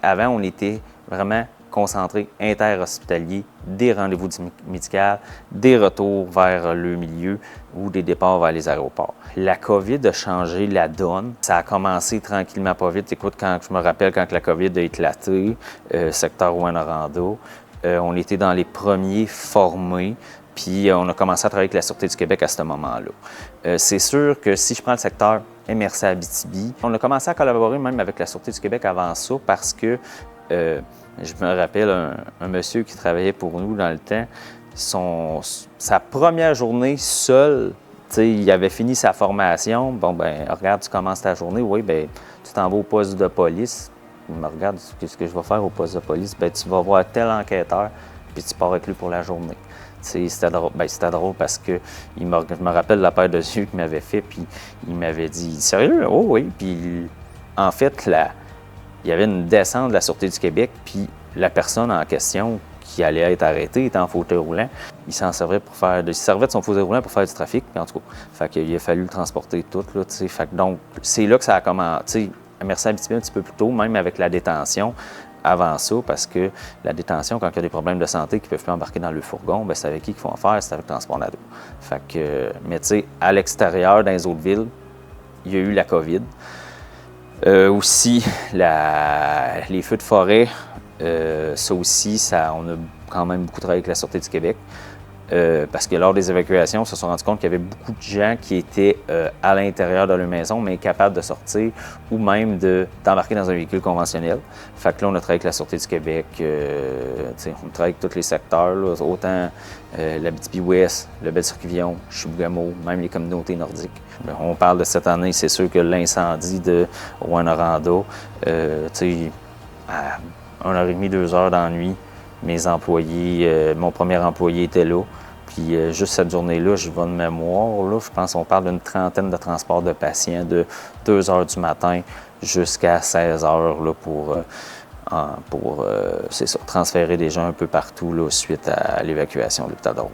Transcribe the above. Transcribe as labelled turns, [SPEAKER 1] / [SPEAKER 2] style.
[SPEAKER 1] Avant, on était vraiment concentré interhospitalier, des rendez-vous médicaux, des retours vers le milieu ou des départs vers les aéroports. La COVID a changé la donne. Ça a commencé tranquillement, pas vite. Écoute, quand je me rappelle quand la COVID a éclaté, secteur Rouyn-Noranda, on était dans les premiers formés. Puis on a commencé à travailler avec la Sûreté du Québec à ce moment-là. C'est sûr que si je prends le secteur MRC Abitibi, on a commencé à collaborer même avec la Sûreté du Québec avant ça parce que je me rappelle un monsieur qui travaillait pour nous dans le temps, sa première journée seul, il avait fini sa formation. Bon, ben regarde, tu commences ta journée, oui, ben tu t'en vas au poste de police. Il me regarde, qu'est-ce que je vais faire au poste de police? Ben tu vas voir tel enquêteur, puis tu pars avec lui pour la journée. C'était drôle. C'était drôle parce que je me rappelle la paire de yeux qu'il m'avait fait, puis il m'avait dit « Sérieux? Oh oui! » Puis en fait, il y avait une descente de la Sûreté du Québec, puis la personne en question qui allait être arrêtée était en fauteuil roulant. Il servait de son fauteuil roulant pour faire du trafic, puis en tout cas, fait qu'il a fallu le transporter tout, là, tu sais. Fait que donc, c'est là que ça a commencé, à Mercier-Abitibi un petit peu plus tôt, même avec la détention. Avant ça, parce que la détention, quand il y a des problèmes de santé qui ne peuvent plus embarquer dans le fourgon, bien, c'est avec qui qu'ils font affaire? C'est avec Transport Nado. Fait que, mais tu sais, à l'extérieur, dans les autres villes, il y a eu la COVID. Aussi, les feux de forêt, ça aussi, on a quand même beaucoup travaillé avec la Sûreté du Québec. Parce que lors des évacuations, on se sont rendu compte qu'il y avait beaucoup de gens qui étaient à l'intérieur de leur maison, mais incapables de sortir ou même d'embarquer dans un véhicule conventionnel. Fait que là, on a travaillé avec la Sûreté du Québec, on travaille avec tous les secteurs, là, autant l'Abitibi-Ouest, le Bel-Circuivillon, Chibougamau, même les communautés nordiques. On parle de cette année, c'est sûr que l'incendie de Rouyn-Noranda, à 1h30, 2h dans la nuit, mes employés, mon premier employé était là. Puis juste cette journée-là, je vais de mémoire, là, je pense qu'on parle d'une trentaine de transports de patients de 2h du matin jusqu'à 16h là, pour transférer des gens un peu partout là, suite à l'évacuation de l'hôpital de Rouen.